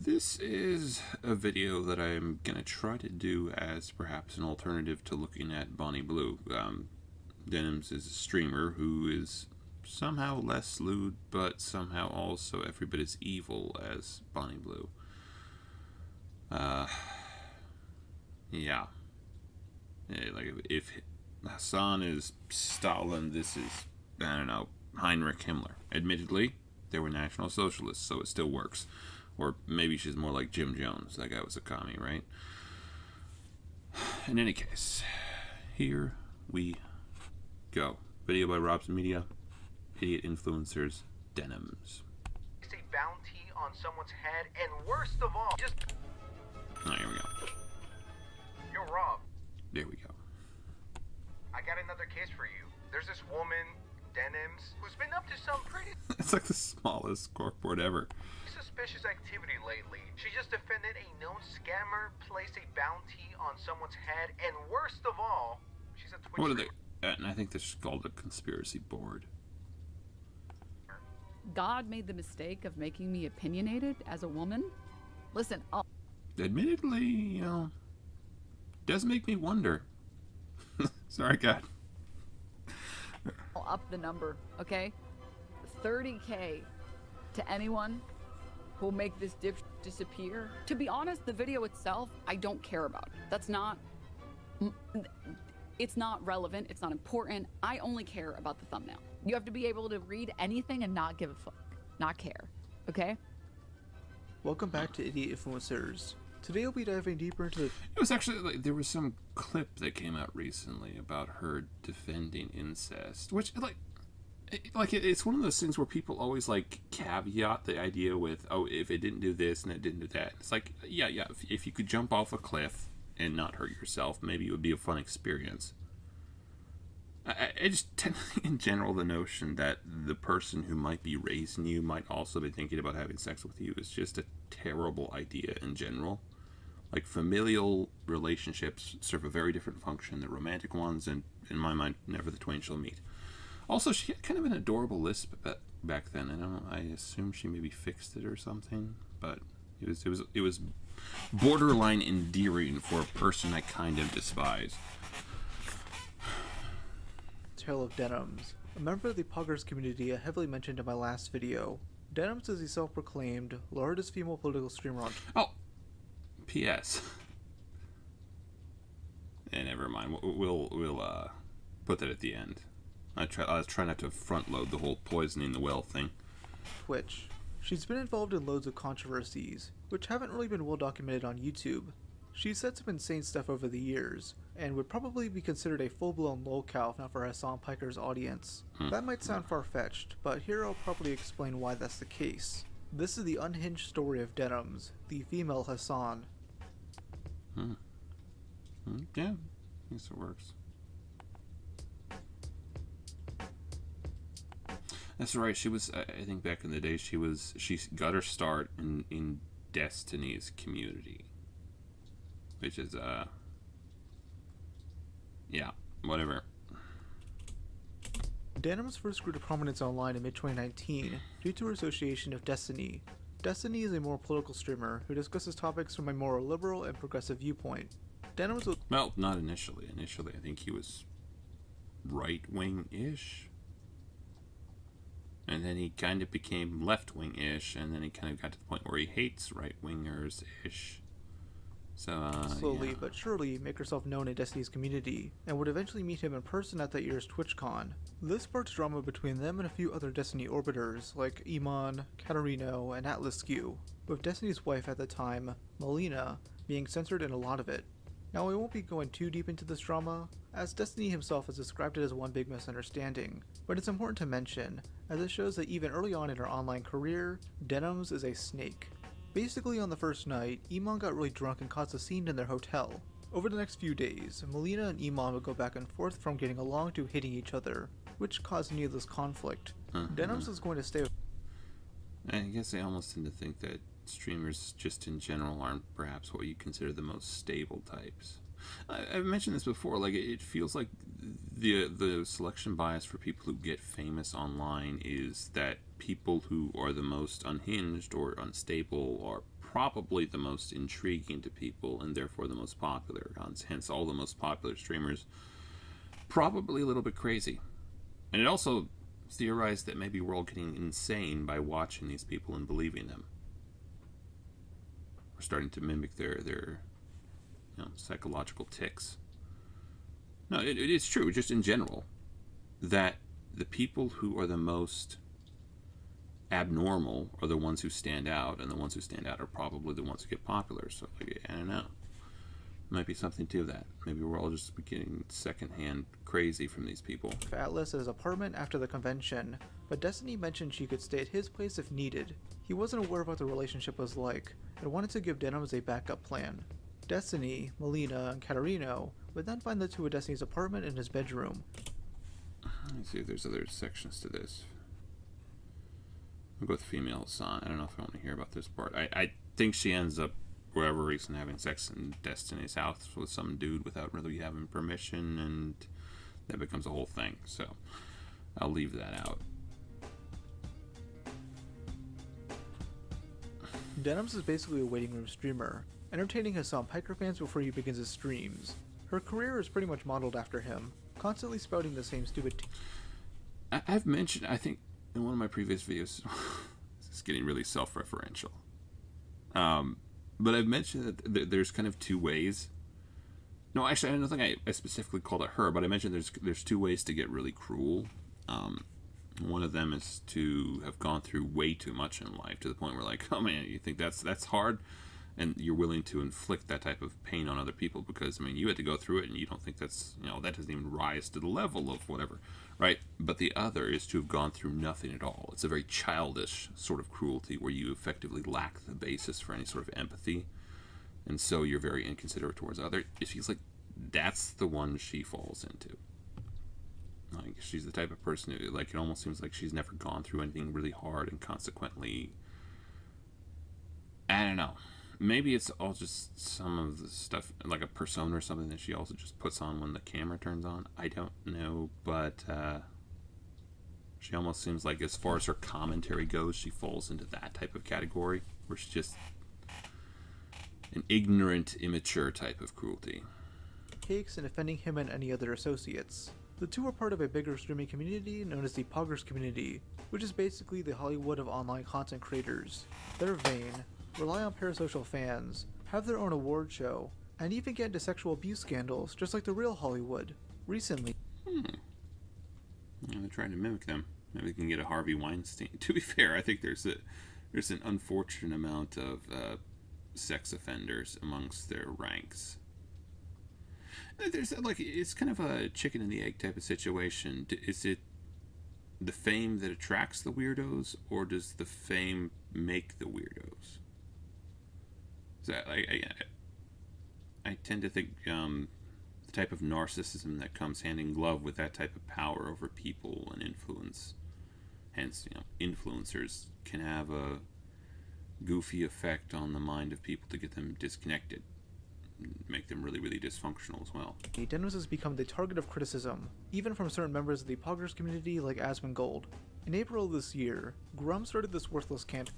This is a video that I'm going to try to do as perhaps an alternative to looking at Bonnie Blue. Denims is a streamer who is somehow less lewd, but somehow also every bit as evil as Bonnie Blue. Yeah. Like, if Hassan is Stalin, this is, I don't know, Heinrich Himmler. Admittedly, they were National Socialists, so it still works. Or maybe she's more like Jim Jones. That guy was a commie, right? In any case, here we go. Video by Rob's Media. Idiot Influencers, Denims. A bounty on someone's head, and worst of all, just... Oh, here we go. You're Rob. There we go. I got another case for you. There's this woman, Denims, who's been up to some pretty It's like the smallest corkboard ever. suspicious activity lately. She just defended a known scammer, placed a bounty on someone's head, and worst of all, she's a Twitch What are they? streamer. And I think this is called a conspiracy board. God made the mistake of making me opinionated as a woman. Listen, Admittedly, does make me wonder. Sorry, God. I'll up the number, okay? 30K to anyone who'll make this disappear. To be honest, the video itself, I don't care about. That's not... It's not relevant. It's not important. I only care about the thumbnail. You have to be able to read anything and not give a fuck. Not care. Okay? Welcome back to Idiot Influencers. Today we'll be diving deeper into the... It was actually, like, there was some clip that came out recently about her defending incest, which, it's one of those things where people always, caveat the idea with, oh, if it didn't do this and it didn't do that. It's like, yeah, if you could jump off a cliff and not hurt yourself, maybe it would be a fun experience. I just tend to think in general the notion that the person who might be raising you might also be thinking about having sex with you is just a terrible idea in general. Like, familial relationships serve a very different function than romantic ones, and in my mind, never the twain shall meet. Also, she had kind of an adorable lisp back then. I don't know. I assume she maybe fixed it or something, but it was borderline endearing for a person I kind of despise. Tale of Denims. A member of the Poggers community I heavily mentioned in my last video. Denims is a self-proclaimed largest female political streamer on... Oh, P.S. And never mind. We'll put that at the end. I try not to front load the whole poisoning the well thing. Twitch. She's been involved in loads of controversies, which haven't really been well documented on YouTube. She's said some insane stuff over the years, and would probably be considered a full-blown lolcow if not for Hassan Piker's audience. That might sound far-fetched, but here I'll probably explain why that's the case. This is the unhinged story of Denims, the female Hassan. Yeah, I guess it works. That's right. She was, I think back in the day, she got her start in Destiny's community. Which is, yeah, whatever. Denims first grew to prominence online in mid-2019 due to her association of Destiny. Destiny is a more political streamer who discusses topics from a more liberal and progressive viewpoint. Denims was... Well, not initially. Initially, I think he was right-wing-ish. And then he kind of became left-wing-ish, and then he kind of got to the point where he hates right-wingers-ish. So, slowly yeah. but surely make herself known in Destiny's community, and would eventually meet him in person at that year's TwitchCon. This sparked drama between them and a few other Destiny orbiters, like Iman, Katarino, and AtlasQ, with Destiny's wife at the time, Melina, being censored in a lot of it. Now I won't be going too deep into this drama, as Destiny himself has described it as one big misunderstanding, but it's important to mention, as it shows that even early on in her online career, Denims is a snake. Basically, on the first night, Iman got really drunk and caused a scene in their hotel. Over the next few days, Melina and Iman would go back and forth from getting along to hitting each other, which caused needless conflict. Denims is going to stay... I guess I almost tend to think that streamers just in general aren't perhaps what you consider the most stable types. I've mentioned this before, like, it feels like the selection bias for people who get famous online is that people who are the most unhinged or unstable are probably the most intriguing to people and therefore the most popular. Hence, all the most popular streamers probably a little bit crazy. And it also theorized that maybe we're all getting insane by watching these people and believing them. We're starting to mimic their psychological tics. No, it is true, just in general, that the people who are the most abnormal are the ones who stand out, and the ones who stand out are probably the ones who get popular. So, I don't know. Might be something to that. Maybe we're all just getting secondhand crazy from these people. Atlas at his apartment after the convention, but Destiny mentioned she could stay at his place if needed. He wasn't aware of what the relationship was like, and wanted to give Denims a backup plan. Destiny, Melina, and Katarino would then find the two at Destiny's apartment in his bedroom. Let me see if there's other sections to this. I'll go with female son. I don't know if I want to hear about this part. I think she ends up, for whatever reason, having sex in Destiny's house with some dude without really having permission, and that becomes a whole thing. So I'll leave that out. Denims is basically a waiting room streamer, entertaining his Sam Piker fans before he begins his streams. Her career is pretty much modeled after him, constantly spouting the same stupid I've mentioned, I think, in one of my previous videos, it's getting really self-referential. But I've mentioned that there's kind of two ways. No, actually, I don't think I specifically called it her, but I mentioned there's two ways to get really cruel. One of them is to have gone through way too much in life to the point where, like, oh man, you think that's hard, and you're willing to inflict that type of pain on other people because, I mean, you had to go through it, and you don't think that's, that doesn't even rise to the level of whatever, right? But the other is to have gone through nothing at all. It's a very childish sort of cruelty where you effectively lack the basis for any sort of empathy, and so you're very inconsiderate towards others. It feels like that's the one she falls into. Like, she's the type of person who, like, it almost seems like she's never gone through anything really hard, and consequently, I don't know. Maybe it's all just some of the stuff, like a persona or something that she also just puts on when the camera turns on. I don't know, but she almost seems like, as far as her commentary goes, she falls into that type of category, where she's just an ignorant, immature type of cruelty. Cakes and offending him and any other associates. The two are part of a bigger streaming community known as the Poggers community, which is basically the Hollywood of online content creators. They're vain, rely on parasocial fans, have their own award show, and even get into sexual abuse scandals just like the real Hollywood. Recently, They're trying to mimic them. Maybe they can get a Harvey Weinstein. To be fair, I think there's an unfortunate amount of sex offenders amongst their ranks. There's, like, it's kind of a chicken and the egg type of situation. Is it the fame that attracts the weirdos, or does the fame make the weirdos? I tend to think the type of narcissism that comes hand in glove with that type of power over people and influence, hence, influencers, can have a goofy effect on the mind of people to get them disconnected, make them really, really dysfunctional as well. Denims has become the target of criticism, even from certain members of the Poggers community like Asmongold. In April of this year, Grum started this worthless campaign.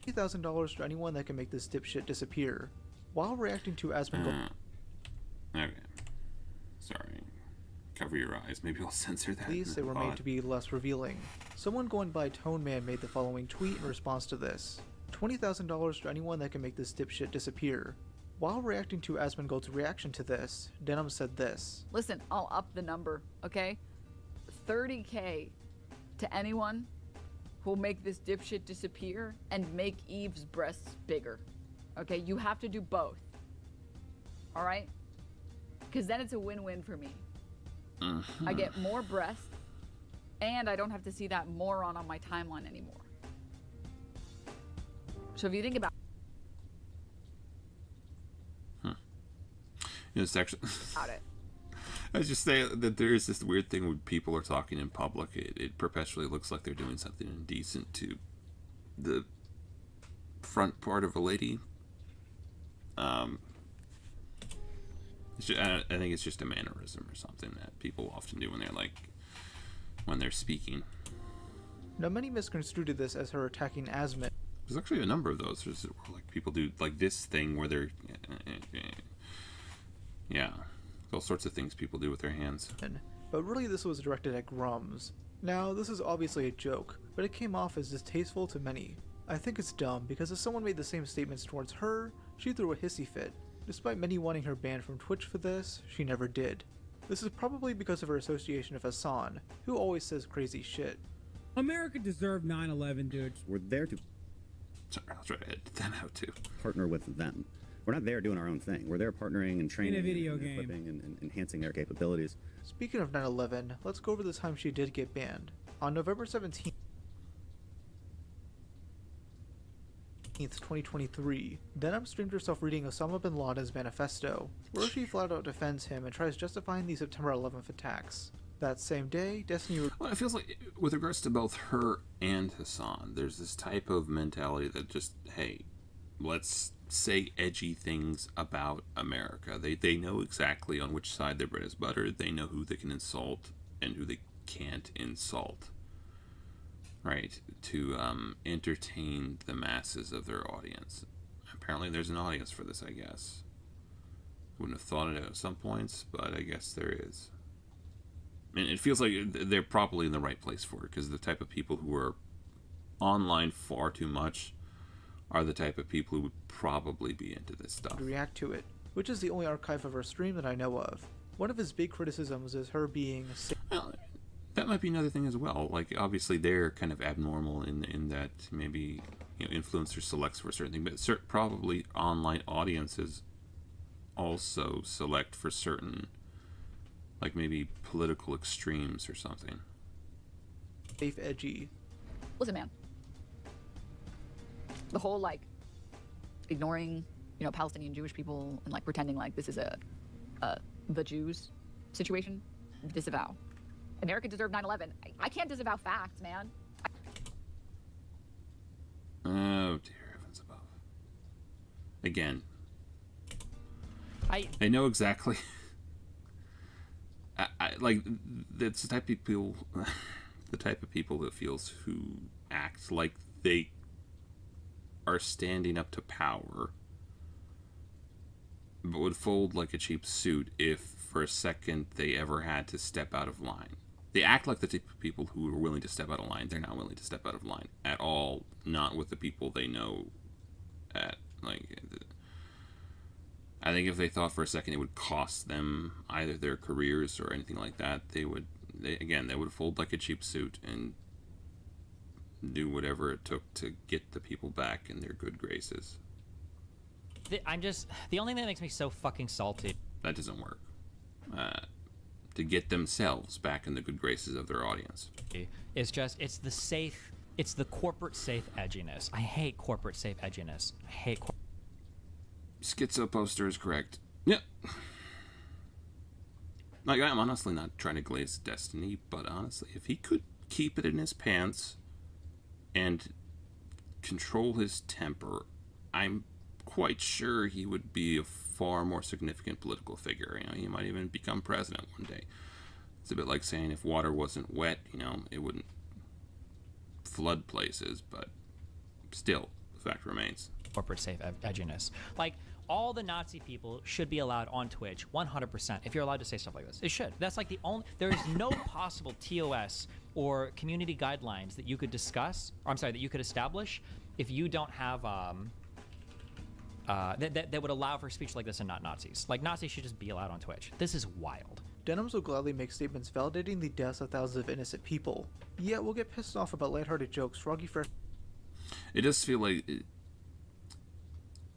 $50,000 to anyone that can make this dipshit disappear, while reacting to Asmongold. Okay. Sorry. Cover your eyes. Maybe I'll censor that. At least they were made to be less revealing. Someone going by Tone Man made the following tweet in response to this. $20,000 to anyone that can make this dipshit disappear. While reacting to Asmongold's reaction to this, Denim said this. Listen, I'll up the number, okay? $30K to anyone who'll make this dipshit disappear and make Eve's breasts bigger. Okay, you have to do both. All right? Because then it's a win-win for me. I get more breasts, and I don't have to see that moron on my timeline anymore. So if you think about It's actually it. I was just saying that there is this weird thing when people are talking in public. It perpetually looks like they're doing something indecent to the front part of a lady. I think it's just a mannerism or something that people often do when they're speaking. Now, many misconstrued this as her attacking Asmund. There's actually a number of those. There's like people do like this thing where they're, yeah, all sorts of things people do with their hands. But really this was directed at Grums. Now, this is obviously a joke, but it came off as distasteful to many. I think it's dumb because if someone made the same statements towards her, she threw a hissy fit. Despite many wanting her banned from Twitch for this, she never did. This is probably because of her association of Hassan, who always says crazy shit. America deserved 9/11, dude. We're there to Sorry, I'll try to edit that out too. partner with them. We're not there doing our own thing. We're there partnering and training, video and game. equipping and enhancing their capabilities. Speaking of 9/11, let's go over the time she did get banned. On November 17th, 2023, Denim streamed herself reading Osama bin Laden's manifesto, where she flat out defends him and tries justifying the September 11th attacks. That same day, Destiny... Well, it feels like, with regards to both her and Hassan, there's this type of mentality that just, hey, let's say edgy things about America. They know exactly on which side their bread is buttered. They know who they can insult and who they can't insult, right? To entertain the masses of their audience. Apparently there's an audience for this, I guess. Wouldn't have thought it at some points, but I guess there is. And it feels like they're probably in the right place for it, because the type of people who are online far too much are the type of people who would probably be into this stuff. react to it, which is the only archive of her stream that I know of. One of his big criticisms is her being... Well, that might be another thing as well. Like, obviously they're kind of abnormal in that maybe, you know, influencer selects for a certain thing, but probably online audiences also select for certain, like maybe political extremes or something. safe edgy. Listen, man. The whole, like, ignoring, you know, Palestinian Jewish people and, like, pretending like this is the Jews situation, disavow. America deserved 9/11. I can't disavow facts, man. Oh, dear heavens above. Again. I They know exactly... I like, that's the type of people... the type of people that feels who act like they are standing up to power, but would fold like a cheap suit if for a second they ever had to step out of line. They act like the type of people who are willing to step out of line. They're not willing to step out of line at all. Not with the people they know. I think if they thought for a second it would cost them either their careers or anything like that, they would fold like a cheap suit and do whatever it took to get the people back in their good graces. I'm just the only thing that makes me so fucking salty That doesn't work. To get themselves back in the good graces of their audience. is just it's the corporate safe edginess. I hate corporate safe edginess. I hate Schizo poster is correct. Yep. Like, I'm honestly not trying to glaze Destiny, but honestly, if he could keep it in his pants and control his temper, I'm quite sure he would be a far more significant political figure. You know, he might even become president one day. It's a bit like saying if water wasn't wet, you know, it wouldn't flood places, but still, the fact remains. corporate safe edginess. Like, all the Nazi people should be allowed on Twitch 100% if you're allowed to say stuff like this. It should. That's like the only... There is no possible TOS or community guidelines that you could discuss, or I'm sorry, that you could establish if you don't have... that would allow for speech like this and not Nazis. Like, Nazis should just be allowed on Twitch. This is wild. Denims will gladly make statements validating the deaths of thousands of innocent people, yet will get pissed off about lighthearted jokes, froggy fresh... It does feel like...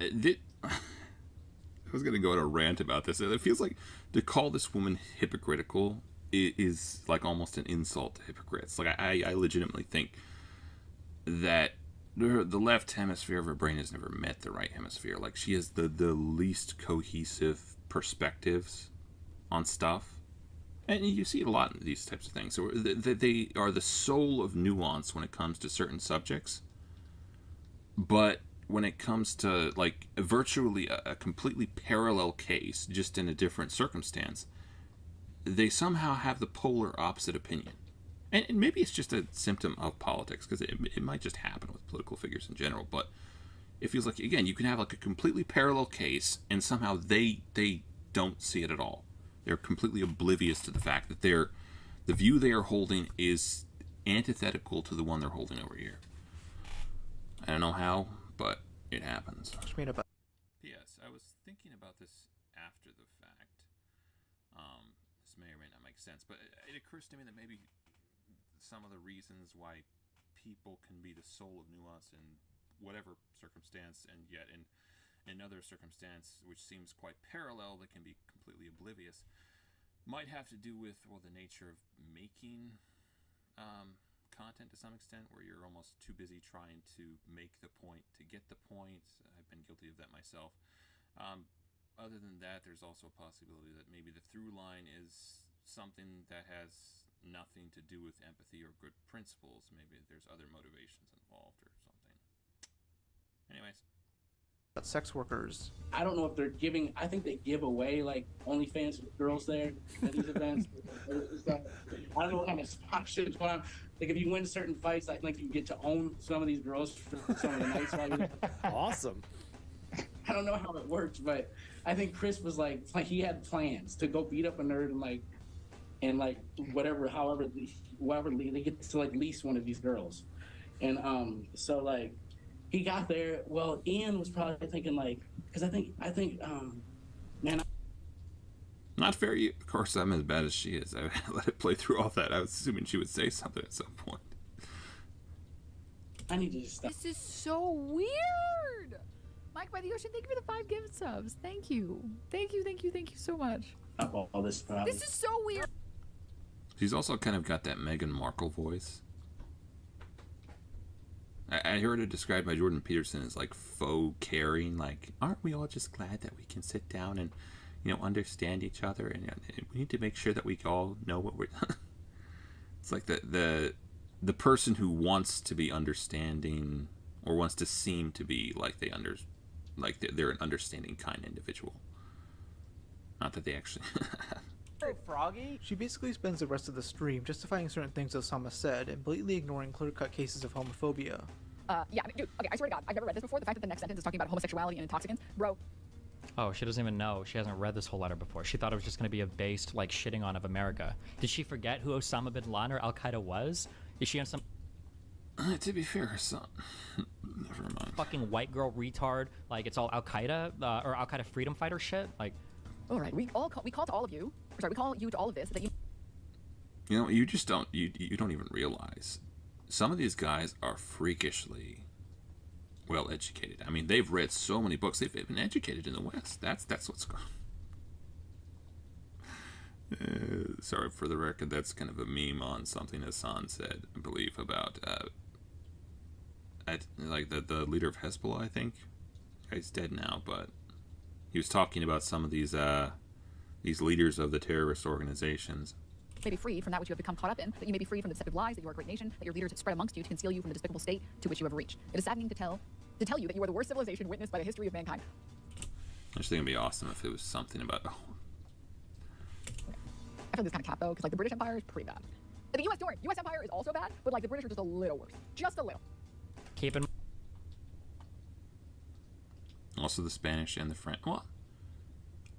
I was going to go on a rant about this. It feels like to call this woman hypocritical is like almost an insult to hypocrites. Like, I legitimately think that the left hemisphere of her brain has never met the right hemisphere. Like, she has the least cohesive perspectives on stuff. And you see it a lot in these types of things. So they are the soul of nuance when it comes to certain subjects. But when it comes to, like, virtually a completely parallel case, just in a different circumstance, they somehow have the polar opposite opinion. and maybe it's just a symptom of politics, because it might just happen with political figures in general, but it feels like, again, you can have like a completely parallel case, and somehow they don't see it at all. They're completely oblivious to the fact that the view they are holding is antithetical to the one they're holding over here. I don't know how, but it happens. Yes, I was thinking about this after the fact. This may or may not make sense, but it occurs to me that maybe some of the reasons why people can be the soul of nuance in whatever circumstance, and yet in another circumstance which seems quite parallel, they can be completely oblivious, might have to do with, well, the nature of making content to some extent, where you're almost too busy trying to make the point to get the point. I've been guilty of that myself. Other than that, there's also a possibility that maybe the through line is something that has nothing to do with empathy or good principles. Maybe there's other motivations involved or something. Anyways. Sex workers. I don't know if they're giving. I think they give away like OnlyFans girls there at these events. I don't know what kind of sponsorships going on. Like if you win certain fights, I think you get to own some of these girls for some of the nights. Awesome. I don't know how it works, but I think Chris was like he had plans to go beat up a nerd and whatever, however they get to like lease one of these girls, and so like. He got there. Well, Ian was probably thinking like, because I think, man. Not fair. Of course, I'm as bad as she is. I let it play through all that. I was assuming she would say something at some point. I need to just stop. This is so weird. Mike by the Ocean, thank you for the 5 gift subs. Thank you. Thank you so much. All this problem. This is so weird. She's also kind of got that Meghan Markle voice. I heard it described by Jordan Peterson as like faux caring, like, aren't we all just glad that we can sit down and, understand each other, and we need to make sure that we all know what we're. It's like the person who wants to be understanding or wants to seem to be like they're an understanding kind individual. Not that they actually. Froggy? She basically spends the rest of the stream justifying certain things Osama said and blatantly ignoring clear-cut cases of homophobia. Yeah, dude, okay, I swear to God, I've never read this before. The fact that the next sentence is talking about homosexuality and intoxicants, bro. Oh, she doesn't even know. She hasn't read this whole letter before. She thought it was just going to be a based, like, shitting on of America. Did she forget who Osama bin Laden or Al-Qaeda was? Is she on some... To be fair, her son. Never mind. Fucking white girl retard, like it's all Al-Qaeda or Al-Qaeda freedom fighter shit? Like... All right, we call to all of you. Sorry, we call you to all of this that you... You just don't... You don't even realize. Some of these guys are freakishly well educated. I mean, they've read so many books. They've been educated in the West. That's what's going on. Sorry for the record. That's kind of a meme on something Hassan said, I believe, about the leader of Hezbollah, I think. He's dead now, but he was talking about some of these leaders of the terrorist organizations. may be freed from that which you have become caught up in, that you may be freed from the deceptive lies that you are a great nation, that your leaders have spread amongst you to conceal you from the despicable state to which you have reached. It is saddening to tell you that you are the worst civilization witnessed by the history of mankind. I just think it'd be awesome if it was something about... I feel this kind of cap though, because like the British Empire is pretty bad. And the U.S. Empire is also bad, but like the British are just a little worse. Just a little. Keep in Also the Spanish and the French. Well,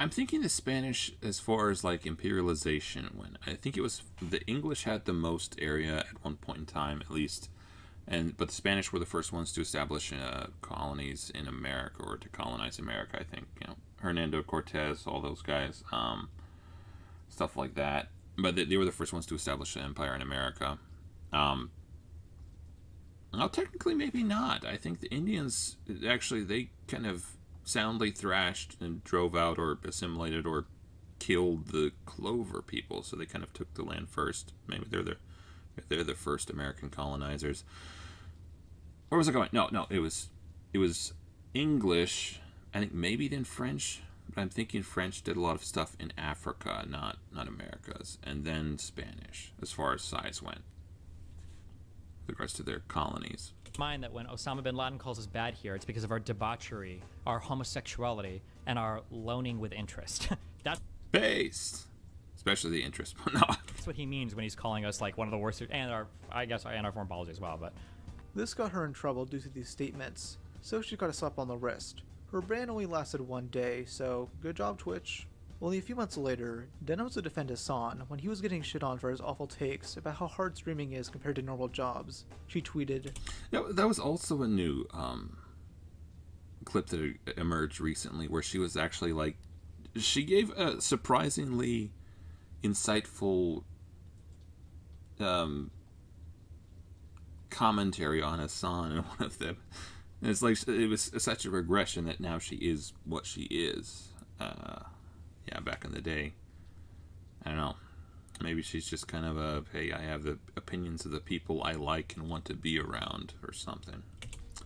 I'm thinking the Spanish as far as like imperialization went. I think it was the English had the most area at one point in time, at least, but the Spanish were the first ones to establish colonies in America, or to colonize America. I think Hernando Cortez, all those guys, stuff like that. But they were the first ones to establish an empire in America. Well, technically, maybe not. I think the Indians, actually, they kind of soundly thrashed and drove out or assimilated or killed the Clover people, so they kind of took the land first. Maybe they're the first American colonizers. Where was I going? No, it was English. I think maybe then French, but I'm thinking French did a lot of stuff in Africa, not Americas, and then Spanish as far as size went, with regards to their colonies. mind that when Osama bin Laden calls us bad here, it's because of our debauchery, our homosexuality, and our loaning with interest. That's based, especially the interest, but not. That's what he means when he's calling us like one of the worst, and our foreign policy as well. But This got her in trouble due to these statements, so she got a slap on the wrist. Her ban only lasted 1 day, so good job, Twitch. Only a few months later, Denims would defend Hassan when he was getting shit on for his awful takes about how hard streaming is compared to normal jobs. She tweeted, That was also a new clip that emerged recently where she was actually like, she gave a surprisingly insightful commentary on Hassan in one of them. And it's like, it was such a regression that now she is what she is. Yeah, back in the day. I don't know. Maybe she's just kind of a, hey, I have the opinions of the people I like and want to be around or something.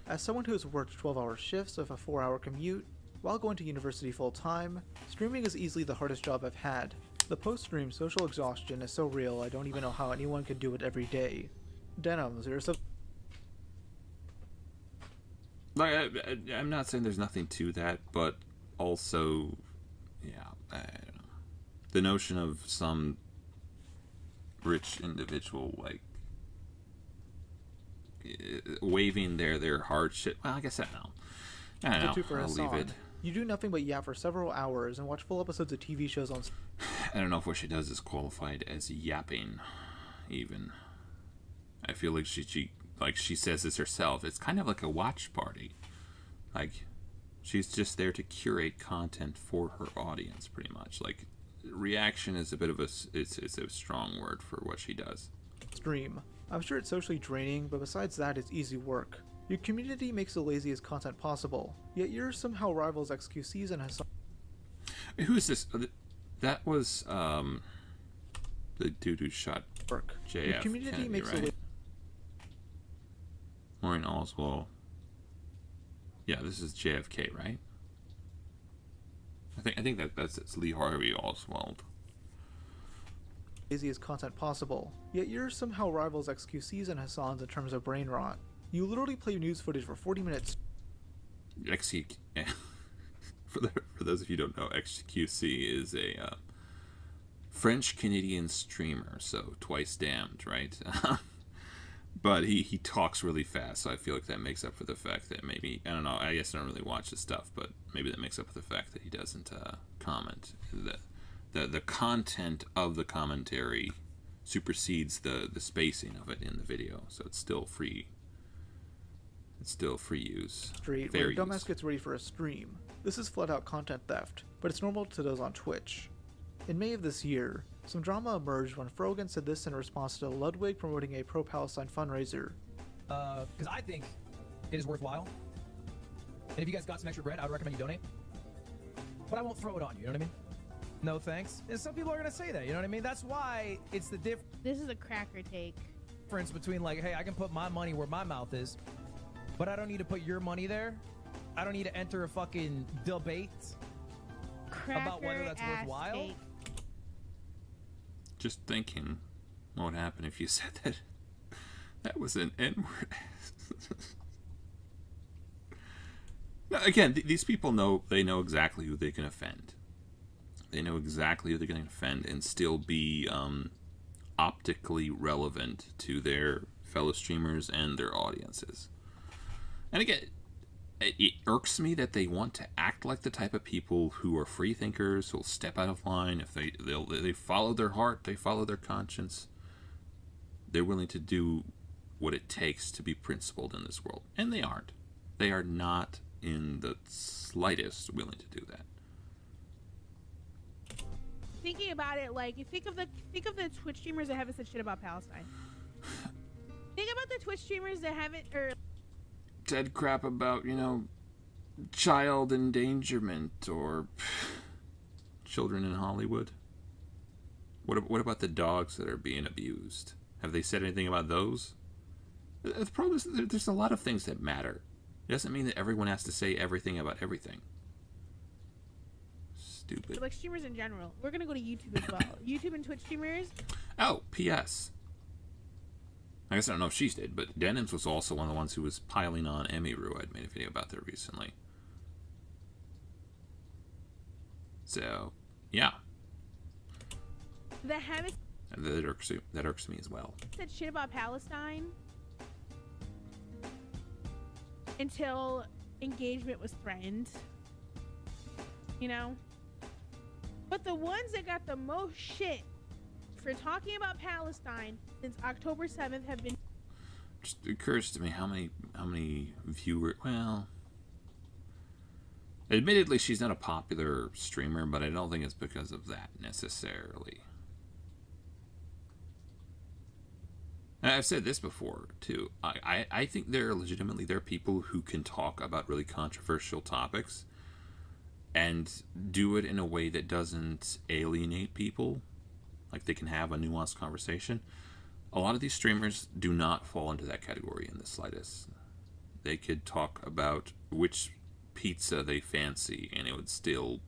as someone who has worked 12-hour shifts of a 4-hour commute, while going to university full-time, streaming is easily the hardest job I've had. The post-stream social exhaustion is so real I don't even know how anyone could do it every day. Denims, you're so... Like, I'm not saying there's nothing to that, but also, yeah, I don't know. The notion of some rich individual, like, waving their hardship. Well, I guess I don't know. for I'll leave Hassan. it. You do nothing but yap for several hours and watch full episodes of TV shows on... I don't know if what she does is qualified as yapping, even. I feel like she says this herself. It's kind of like a watch party. Like, she's just there to curate content for her audience, pretty much. Like, reaction is a bit of it's a strong word for what she does. stream. I'm sure it's socially draining, but besides that, it's easy work. Your community makes the laziest content possible, yet yours somehow rivals XQC's and Hassan. Who is this? That was the dude who shot Work. Your JF community Kennedy, makes right? the Maureen Oswald. Yeah, this is JFK, right? I think it's Lee Harvey Oswald. laziest content possible, yet yours somehow rivals XQC's and Hassan's in terms of brain rot. You literally play news footage for 40 minutes. XQ. For those of you who don't know, XQC is a French Canadian streamer, so twice damned, right? But he talks really fast, so I feel like that makes up for the fact that maybe, I don't know, I guess I don't really watch his stuff, but maybe that makes up for the fact that he doesn't comment. The content of the commentary supersedes the spacing of it in the video, so it's still free. It's still free use. Street Fair where Dumbass use. gets ready for a stream. This is flat out content theft, but it's normal to those on Twitch. In May of this year, some drama emerged when Frogan said this in response to Ludwig promoting a pro-Palestine fundraiser. Because I think it is worthwhile. And if you guys got some extra bread, I would recommend you donate. But I won't throw it on you, you know what I mean? No thanks. And some people are going to say that, you know what I mean? That's why it's the This is a cracker take. difference between like, hey, I can put my money where my mouth is, but I don't need to put your money there. I don't need to enter a fucking debate about whether that's Cracker-ass worthwhile. take. Just thinking what would happen if you said that. That was an N-word. Now, again, these people know exactly who they can offend. They know exactly who they're going to offend and still be optically relevant to their fellow streamers and their audiences. And again, it irks me that they want to act like the type of people who are free thinkers, who'll step out of line. If they follow their heart, they follow their conscience. They're willing to do what it takes to be principled in this world, and they aren't. They are not in the slightest willing to do that. Thinking about it, like, think of the Twitch streamers that haven't said shit about Palestine. Think about the Twitch streamers that haven't, or Said crap about, child endangerment or children in Hollywood. What about the dogs that are being abused? Have they said anything about those? The problem is there's a lot of things that matter. It doesn't mean that everyone has to say everything about everything. Stupid. like streamers in general. We're gonna go to YouTube as well. YouTube and Twitch streamers. Oh, P.S. I guess I don't know if she did, but Denims was also one of the ones who was piling on Emiru. I'd made a video about that recently. So, yeah. That haven't. That irks me as well. Said shit about Palestine until engagement was threatened. You know? But the ones that got the most shit for talking about Palestine since October 7th have been... Just occurs to me how many viewers... Well... Admittedly, she's not a popular streamer, but I don't think it's because of that, necessarily. And I've said this before, too. I think there are people who can talk about really controversial topics and do it in a way that doesn't alienate people. Like, they can have a nuanced conversation. A lot of these streamers do not fall into that category in the slightest. They could talk about which pizza they fancy, and it would still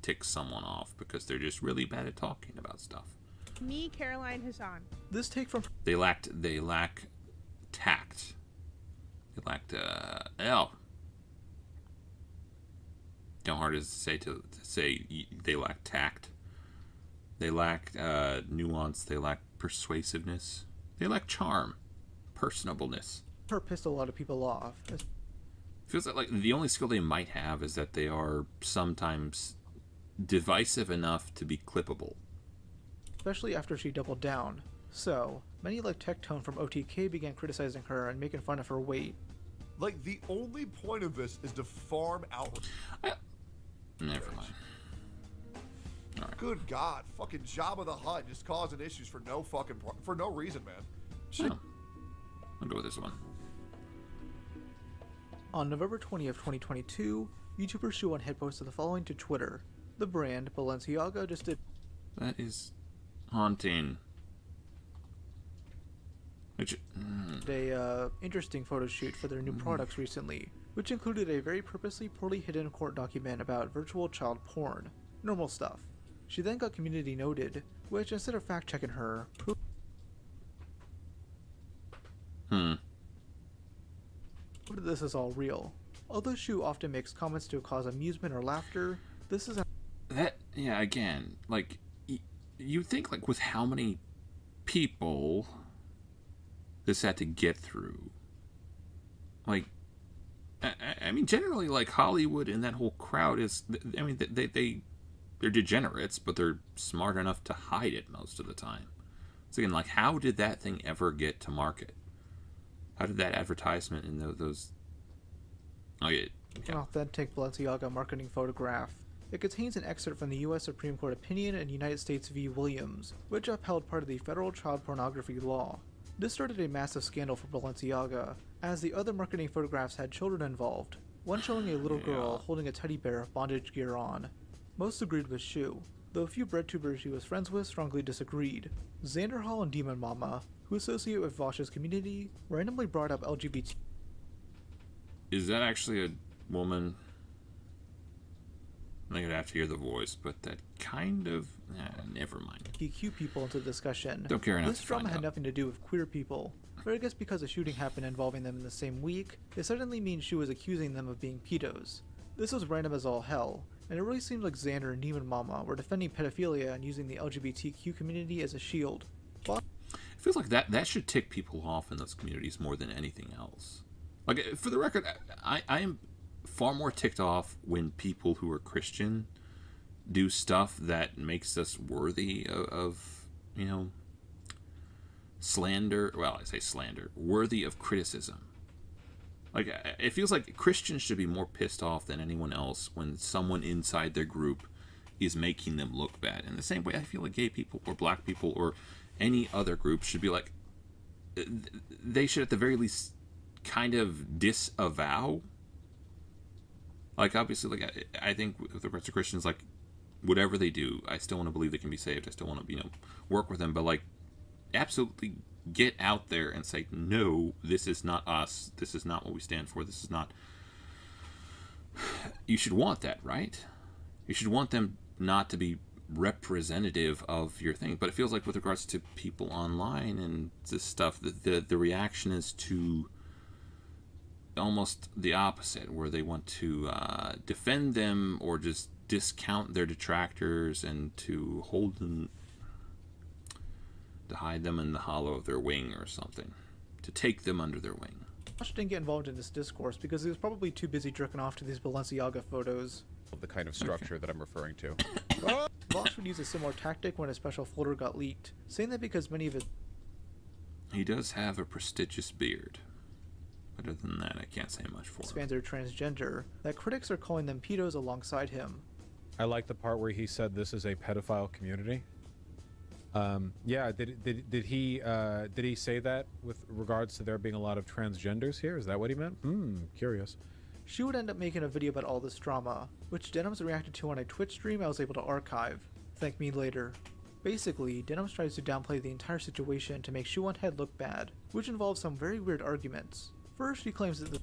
tick someone off because they're just really bad at talking about stuff. Me, Caroline Hassan. This take from... They lack tact. They lacked, How hard is it to say they lack tact. They lack nuance. They lack persuasiveness. They lack charm, personableness. Her pissed a lot of people off. Feels like the only skill they might have is that they are sometimes divisive enough to be clippable. Especially after she doubled down. So, many like Tectone from OTK began criticizing her and making fun of her weight. Like, the only point of this is to farm out... Never mind. All right. Good God, fucking Jabba the Hutt just causing issues for no reason, man. No. I'll go with this one. On November 20th, 2022, YouTuber Shuan had posted the following to Twitter. The brand, Balenciaga, just did... That is haunting. Which... interesting photo shoot for their new products recently, which included a very purposely poorly hidden court document about virtual child porn. Normal stuff. She then got community noted, which instead of fact-checking her, proved this is all real. Although Shu often makes comments to cause amusement or laughter, this is again, like, you think, like, with how many people this had to get through, like, I mean, generally, like, Hollywood and that whole crowd is, I mean, they're degenerates, but they're smart enough to hide it most of the time. So again, like, how did that thing ever get to market? How did that advertisement in those... Oh, yeah. An authentic Balenciaga marketing photograph. It contains an excerpt from the U.S. Supreme Court opinion in United States v. Williams, which upheld part of the federal child pornography law. This started a massive scandal for Balenciaga, as the other marketing photographs had children involved, one showing a little girl holding a teddy bear bondage gear on. Most agreed with Shu, though a few breadtubers she was friends with strongly disagreed. Xander Hall and Demon Mama, who associate with Vosh's community, randomly brought up LGBT. Is that actually a woman? I think I'd have to hear the voice, but that kind of... never mind. LGBTQ people into the discussion. Don't care enough. This drama had nothing to do with queer people, but I guess because a shooting happened involving them in the same week, it suddenly means Shu was accusing them of being pedos. This was random as all hell, and it really seemed like Xander and Demon Mama were defending pedophilia and using the LGBTQ community as a shield. It feels like that should tick people off in those communities more than anything else. Like, for the record, I am far more ticked off when people who are Christian do stuff that makes us worthy of you know, slander. Well, I say slander, worthy of criticism. Like, it feels like Christians should be more pissed off than anyone else when someone inside their group is making them look bad. In the same way, I feel like gay people or black people or any other group should be like, they should at the very least kind of disavow. Like, obviously, like, I think with the rest of Christians, like, whatever they do, I still want to believe they can be saved. I still want to, you know, work with them. But, like, absolutely get out there and say, no, this is not us. This is not what we stand for. This is not... You should want that, right? You should want them not to be representative of your thing. But it feels like with regards to people online and this stuff, the reaction is to almost the opposite, where they want to defend them or just discount their detractors and to hold them... To hide them in the hollow of their wing or something. To take them under their wing. Josh didn't get involved in this discourse because he was probably too busy jerking off to these Balenciaga photos. The kind of structure that I'm referring to. Voss would use a similar tactic when his special folder got leaked, saying that because many of his... He does have a prestigious beard. Other than that, I can't say much for him. fans are transgender, that critics are calling them pedos alongside him. I like the part where he said this is a pedophile community. Yeah, did he say that with regards to there being a lot of transgenders here? Is that what he meant? Curious. She would end up making a video about all this drama, which Denims reacted to on a Twitch stream I was able to archive. Thank me later. Basically, Denims tries to downplay the entire situation to make Shoe on Head look bad, which involves some very weird arguments. First, he claims that the...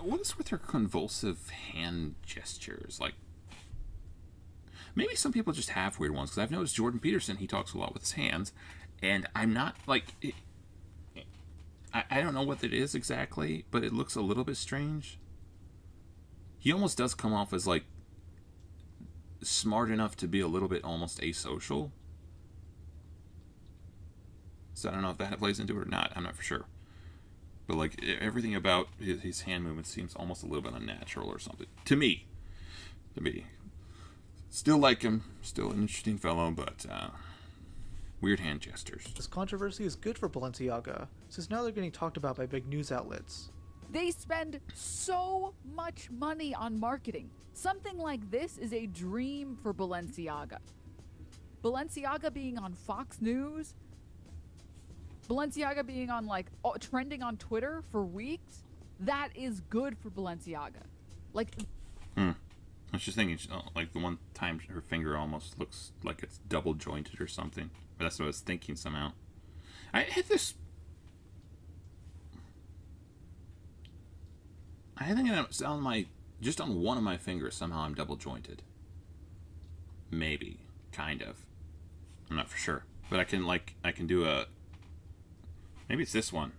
What is with her convulsive hand gestures? Like, maybe some people just have weird ones, because I've noticed Jordan Peterson, he talks a lot with his hands, and I'm not, like... I don't know what it is exactly, but it looks a little bit strange. He almost does come off as, like, smart enough to be a little bit almost asocial. So I don't know if that plays into it or not. I'm not for sure. But, like, everything about his hand movement seems almost a little bit unnatural or something. To me. Still like him. Still an interesting fellow, but, weird hand gestures. This controversy is good for Balenciaga, since now they're getting talked about by big news outlets. They spend so much money on marketing. Something like this is a dream for Balenciaga. Balenciaga being on Fox News, Balenciaga being on, like, trending on Twitter for weeks, that is good for Balenciaga. Like... I was just thinking, like, the one time her finger almost looks like it's double jointed or something. But that's what I was thinking somehow. I had this... I think it's on my... Just on one of my fingers, somehow I'm double jointed. Maybe. Kind of. I'm not for sure. But I can do a... Maybe it's this one.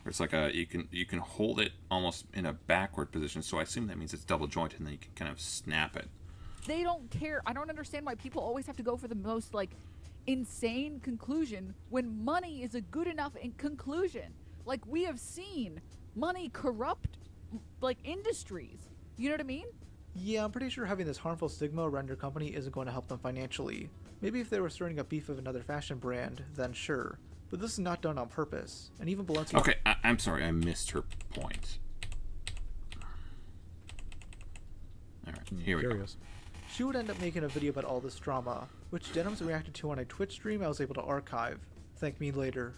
Where it's like you can hold it almost in a backward position, so I assume that means it's double jointed, and then you can kind of snap it. They don't care. I don't understand why people always have to go for the most, like, insane conclusion when money is a good enough conclusion. Like, we have seen money corrupt, like, industries. You know what I mean? Yeah, I'm pretty sure having this harmful stigma around your company isn't going to help them financially. Maybe if they were stirring up beef of another fashion brand, then sure. But this is not done on purpose, and even Balenciaga... Okay, I'm sorry, I missed her point. Alright, here we go. She would end up making a video about all this drama, which Denims reacted to on a Twitch stream I was able to archive. Thank me later.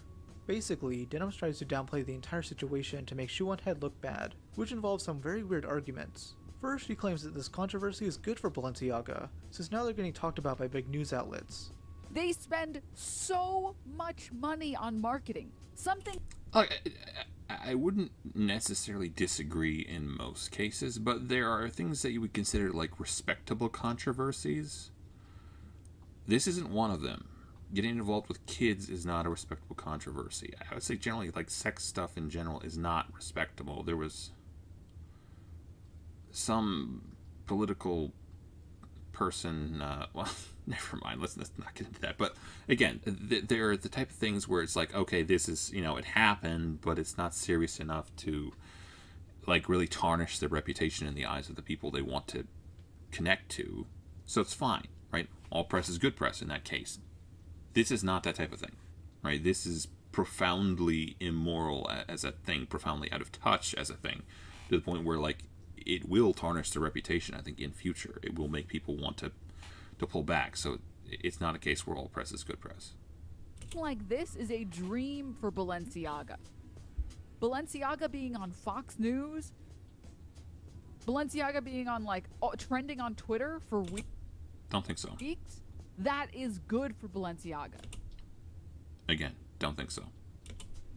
Basically, Denims tries to downplay the entire situation to make Shoe on Head look bad, which involves some very weird arguments. First, he claims that this controversy is good for Balenciaga, since now they're getting talked about by big news outlets. They spend so much money on marketing. Something... I wouldn't necessarily disagree in most cases, but there are things that you would consider, like, respectable controversies. This isn't one of them. Getting involved with kids is not a respectable controversy. I would say generally, like, sex stuff in general is not respectable. There was some political person, well, never mind, let's not get into that. But again, there are the type of things where it's like, okay, this is, it happened, but it's not serious enough to, like, really tarnish their reputation in the eyes of the people they want to connect to. So it's fine, right? All press is good press in that case. This is not that type of thing, right? This is profoundly immoral as a thing, profoundly out of touch as a thing, to the point where, like, it will tarnish their reputation, I think, in future. It will make people want to pull back. So it's not a case where all press is good press. Like this is a dream for Balenciaga. Balenciaga being on Fox News, Balenciaga being on, like, trending on Twitter for weeks. Don't think so. That is good for Balenciaga. Again, don't think so.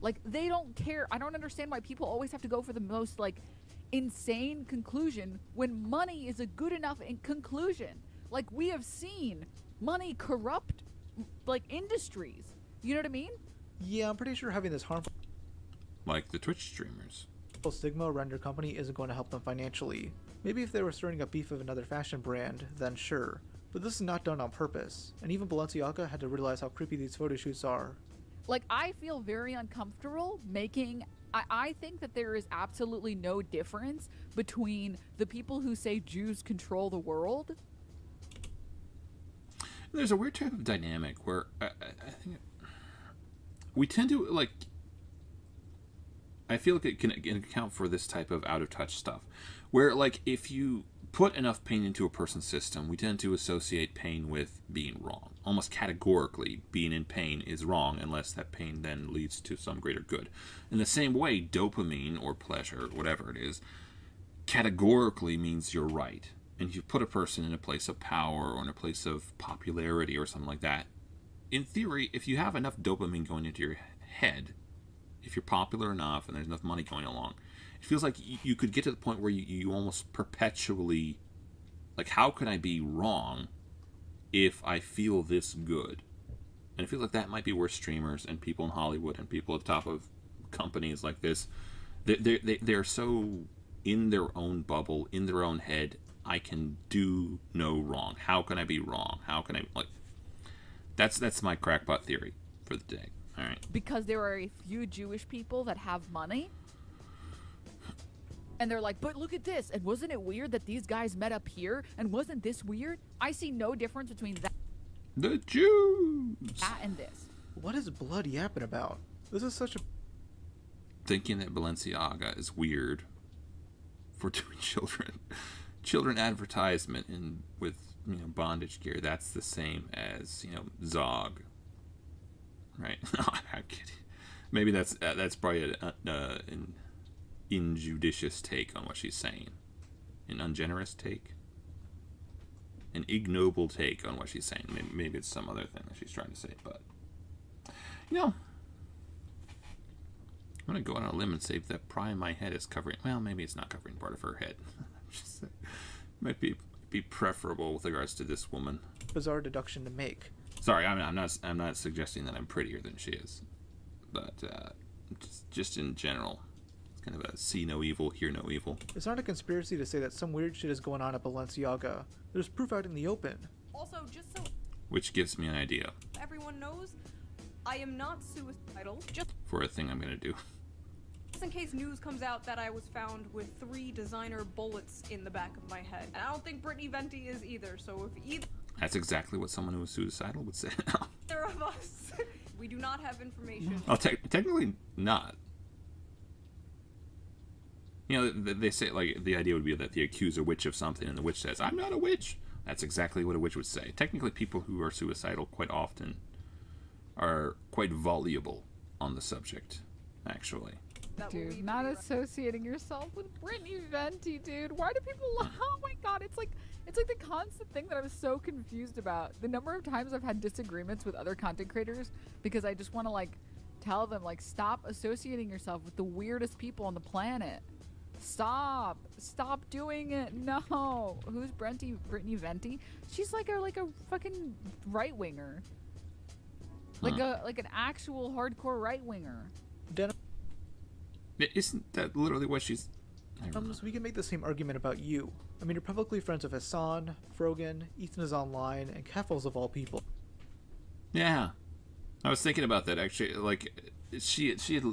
Like, they don't care. I don't understand why people always have to go for the most, like, insane conclusion when money is a good enough conclusion. Like, we have seen money corrupt, like, industries. You know what I mean? Yeah, I'm pretty sure having this harmful... Like the Twitch streamers. ...stigma around your company isn't going to help them financially. Maybe if they were stirring up beef of another fashion brand, then sure. But this is not done on purpose, and even Balenciaga had to realize how creepy these photo shoots are. Like, I feel very uncomfortable making. I think that there is absolutely no difference between the people who say Jews control the world. There's a weird type of dynamic where I think we tend to, like, I feel like it can account for this type of out of touch stuff, where, like, if you put enough pain into a person's system, we tend to associate pain with being wrong. Almost categorically, being in pain is wrong unless that pain then leads to some greater good. In the same way, dopamine or pleasure, whatever it is, categorically means you're right. And if you put a person in a place of power or in a place of popularity or something like that, in theory, if you have enough dopamine going into your head, if you're popular enough and there's enough money going along, it feels like you could get to the point where you almost perpetually, like, how can I be wrong if I feel this good? And I feel like that might be where streamers and people in Hollywood and people at the top of companies like this, they're so in their own bubble, in their own head. I can do no wrong. How can I be wrong? How can I, like, that's my crackpot theory for the day. All right. Because there are a few Jewish people that have money. And they're like, but look at this. And wasn't it weird that these guys met up here? And wasn't this weird? I see no difference between that. The Jews. That and this. What is Blood yapping about? This is such a... Thinking that Balenciaga is weird for doing children advertisement and with, you know, bondage gear. That's the same as, you know, Zog. Right? No, I'm kidding. Maybe that's probably an injudicious take on what she's saying. An ungenerous take. An ignoble take on what she's saying. Maybe it's some other thing that she's trying to say, but, you know, I'm going to go out on a limb and say that probably my head is covering, well, maybe it's not covering part of her head. Just, might be preferable with regards to this woman. Bizarre deduction to make. Sorry, I'm not suggesting that I'm prettier than she is, but just in general, it's kind of a see no evil, hear no evil. It's not a conspiracy to say that some weird shit is going on at Balenciaga. There's proof out in the open. Also, just so Which gives me an idea everyone knows, I am not suicidal. Just for a thing I'm gonna do. in case news comes out that I was found with 3 designer bullets in the back of my head. And I don't think Brittany Venti is either, so if either That's exactly what someone who is suicidal would say. of us, we do not have information. Oh, technically not. You know, they say, like, the idea would be that they accuse a witch of something, and the witch says, I'm not a witch. That's exactly what a witch would say. Technically, people who are suicidal quite often are quite voluble on the subject, actually. Dude, not associating yourself with Brittany Venti, dude. Why do people oh my god, it's like the constant thing that I'm so confused about. The number of times I've had disagreements with other content creators because I just want to, like, tell them, like, stop associating yourself with the weirdest people on the planet. Stop doing it. No. Who's Brittany Venti? She's like a fucking right winger. Like an actual hardcore right winger. Isn't that literally what she's... So we can make the same argument about you. I mean, you're publicly friends with Hassan, Frogan, Ethan is online, and Keffels of all people. Yeah. I was thinking about that, actually. Like, she had,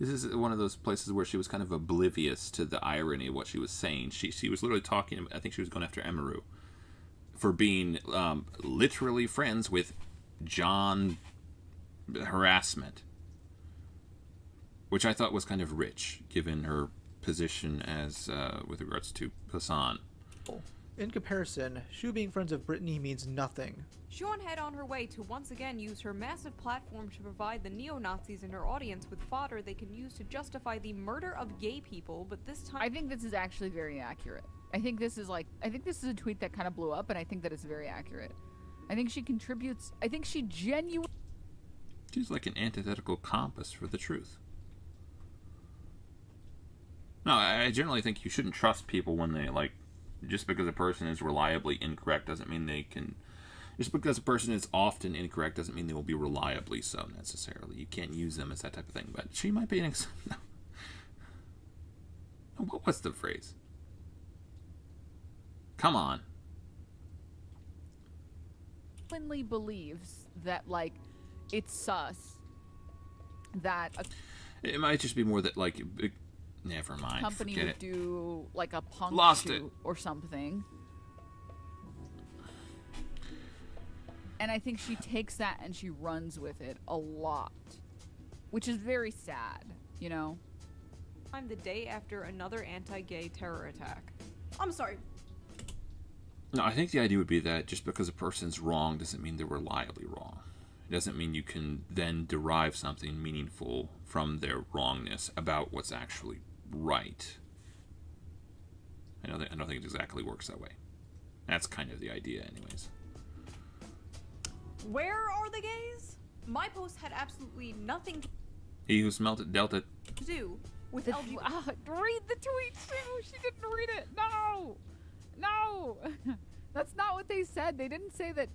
this is one of those places where she was kind of oblivious to the irony of what she was saying. She was literally talking, I think she was going after Emaru for being literally friends with John Harassment, which I thought was kind of rich, given her position as with regards to Hassan. In comparison, Shu being friends of Brittany means nothing. Sean had on her way to once again use her massive platform to provide the neo-Nazis and her audience with fodder they can use to justify the murder of gay people, but this time... I think this is actually very accurate. I think this is a tweet that kind of blew up, and I think that it's very accurate. I think she contributes... I think she genuinely... She's like an antithetical compass for the truth. No, I generally think you shouldn't trust people when they, like, just because a person is reliably incorrect doesn't mean they can... Just because a person is often incorrect doesn't mean they will be reliably so, necessarily. You can't use them as that type of thing, but she might be an exception. No. What was the phrase? Come on. genuinely believes that, like, it's sus that a It might just be more that, like, never mind. company Forget would it. do, like, a punk Lost shoot it. or something. And I think she takes that and she runs with it a lot, which is very sad, you know? I'm the day after another anti-gay terror attack. I'm sorry. No, I think the idea would be that just because a person's wrong doesn't mean they're reliably wrong. It doesn't mean you can then derive something meaningful from their wrongness about what's actually right. I don't think it exactly works that way. That's kind of the idea, anyways. Where are the gays? My post had absolutely nothing He who smelt it dealt it. to do with The- LGBT. read the tweet too. She didn't read it. No. That's not what they said. They didn't say that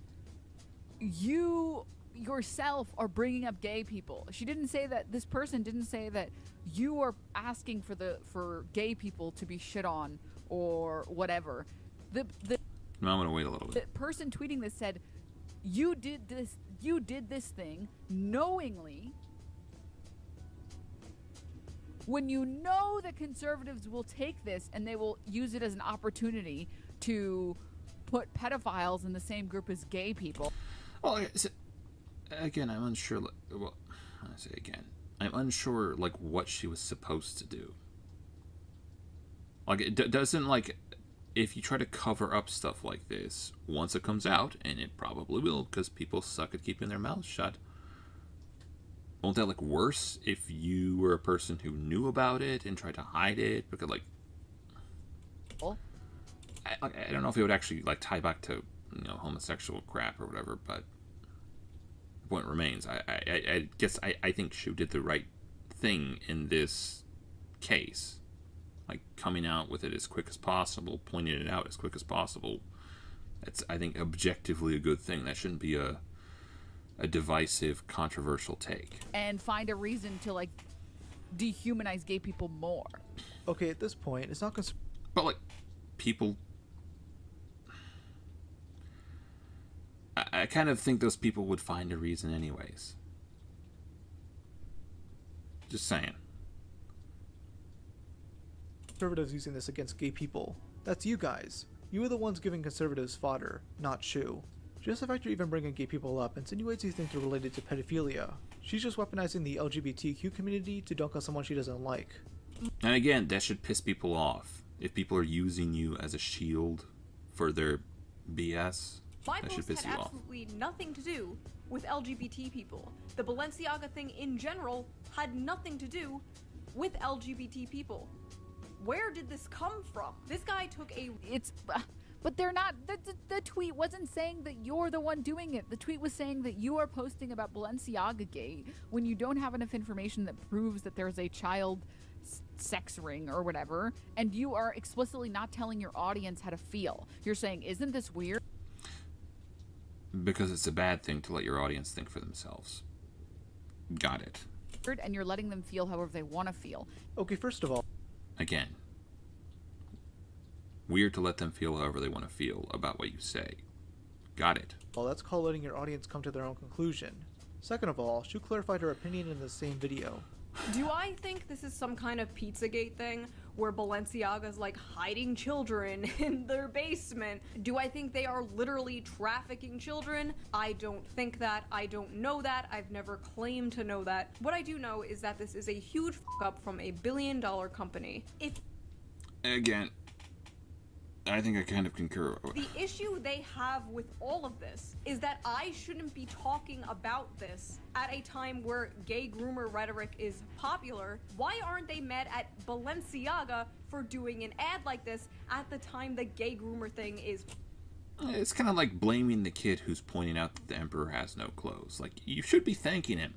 you yourself are bringing up gay people. She didn't say that. This person didn't say that you are asking for gay people to be shit on or whatever. The No, I'm gonna wait a little bit. person tweeting this said, you did this thing knowingly, when you know that conservatives will take this and they will use it as an opportunity to put pedophiles in the same group as gay people. Well, again, I'm unsure. Well, I say again, I'm unsure like what she was supposed to do. Like, it doesn't, like, if you try to cover up stuff like this, once it comes out, and it probably will, because people suck at keeping their mouths shut, won't that look worse if you were a person who knew about it and tried to hide it? Because, like, I don't know if it would actually, like, tie back to, you know, homosexual crap or whatever, but the point remains. I guess I think Shu did the right thing in this case. Like, coming out with it as quick as possible, pointing it out as quick as possible. That's, I think, objectively a good thing. That shouldn't be a divisive, controversial take. And find a reason to, like, dehumanize gay people more. Okay, at this point, it's not But, like, people... I kind of think those people would find a reason anyways. Just saying. conservatives using this against gay people. That's you guys. You are the ones giving conservatives fodder, not Shu. Just the fact you're even bringing gay people up insinuates you think they're related to pedophilia. She's just weaponizing the LGBTQ community to dunk on someone she doesn't like. And again, that should piss people off. If people are using you as a shield for their BS, My that should post piss had you off. absolutely nothing to do with LGBT people. The Balenciaga thing in general had nothing to do with LGBT people. Where did this come from? This guy took a... But they're not. The tweet wasn't saying that you're the one doing it. The tweet was saying that you are posting about Balenciaga gate when you don't have enough information that proves that there's a child sex ring or whatever, and you are explicitly not telling your audience how to feel. You're saying, isn't this weird? Because it's a bad thing to let your audience think for themselves. Got it. And you're letting them feel however they want to feel. Okay, first of all, Again, weird to let them feel however they want to feel about what you say. Got it. well, that's called letting your audience come to their own conclusion. Second of all, Shu clarified her opinion in the same video. Do I think this is some kind of Pizzagate thing where Balenciaga's like hiding children in their basement? Do I think they are literally trafficking children? I don't think that. I don't know that. I've never claimed to know that. What I do know is that this is a huge fuck up from a billion-dollar company. If Again, I think I kind of concur. the issue they have with all of this is that I shouldn't be talking about this at a time where gay groomer rhetoric is popular, why aren't they mad at Balenciaga for doing an ad like this at the time the gay groomer thing is? It's kind of like blaming the kid who's pointing out that the emperor has no clothes. Like, you should be thanking him.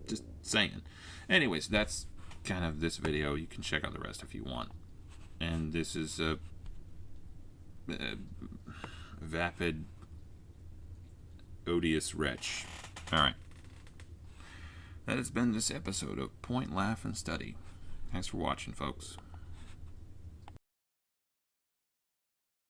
Just saying. Anyways, that's kind of this video. You can check out the rest if you want. And this is a vapid, odious wretch. Alright. That has been this episode of Point, Laugh, and Study. Thanks for watching, folks.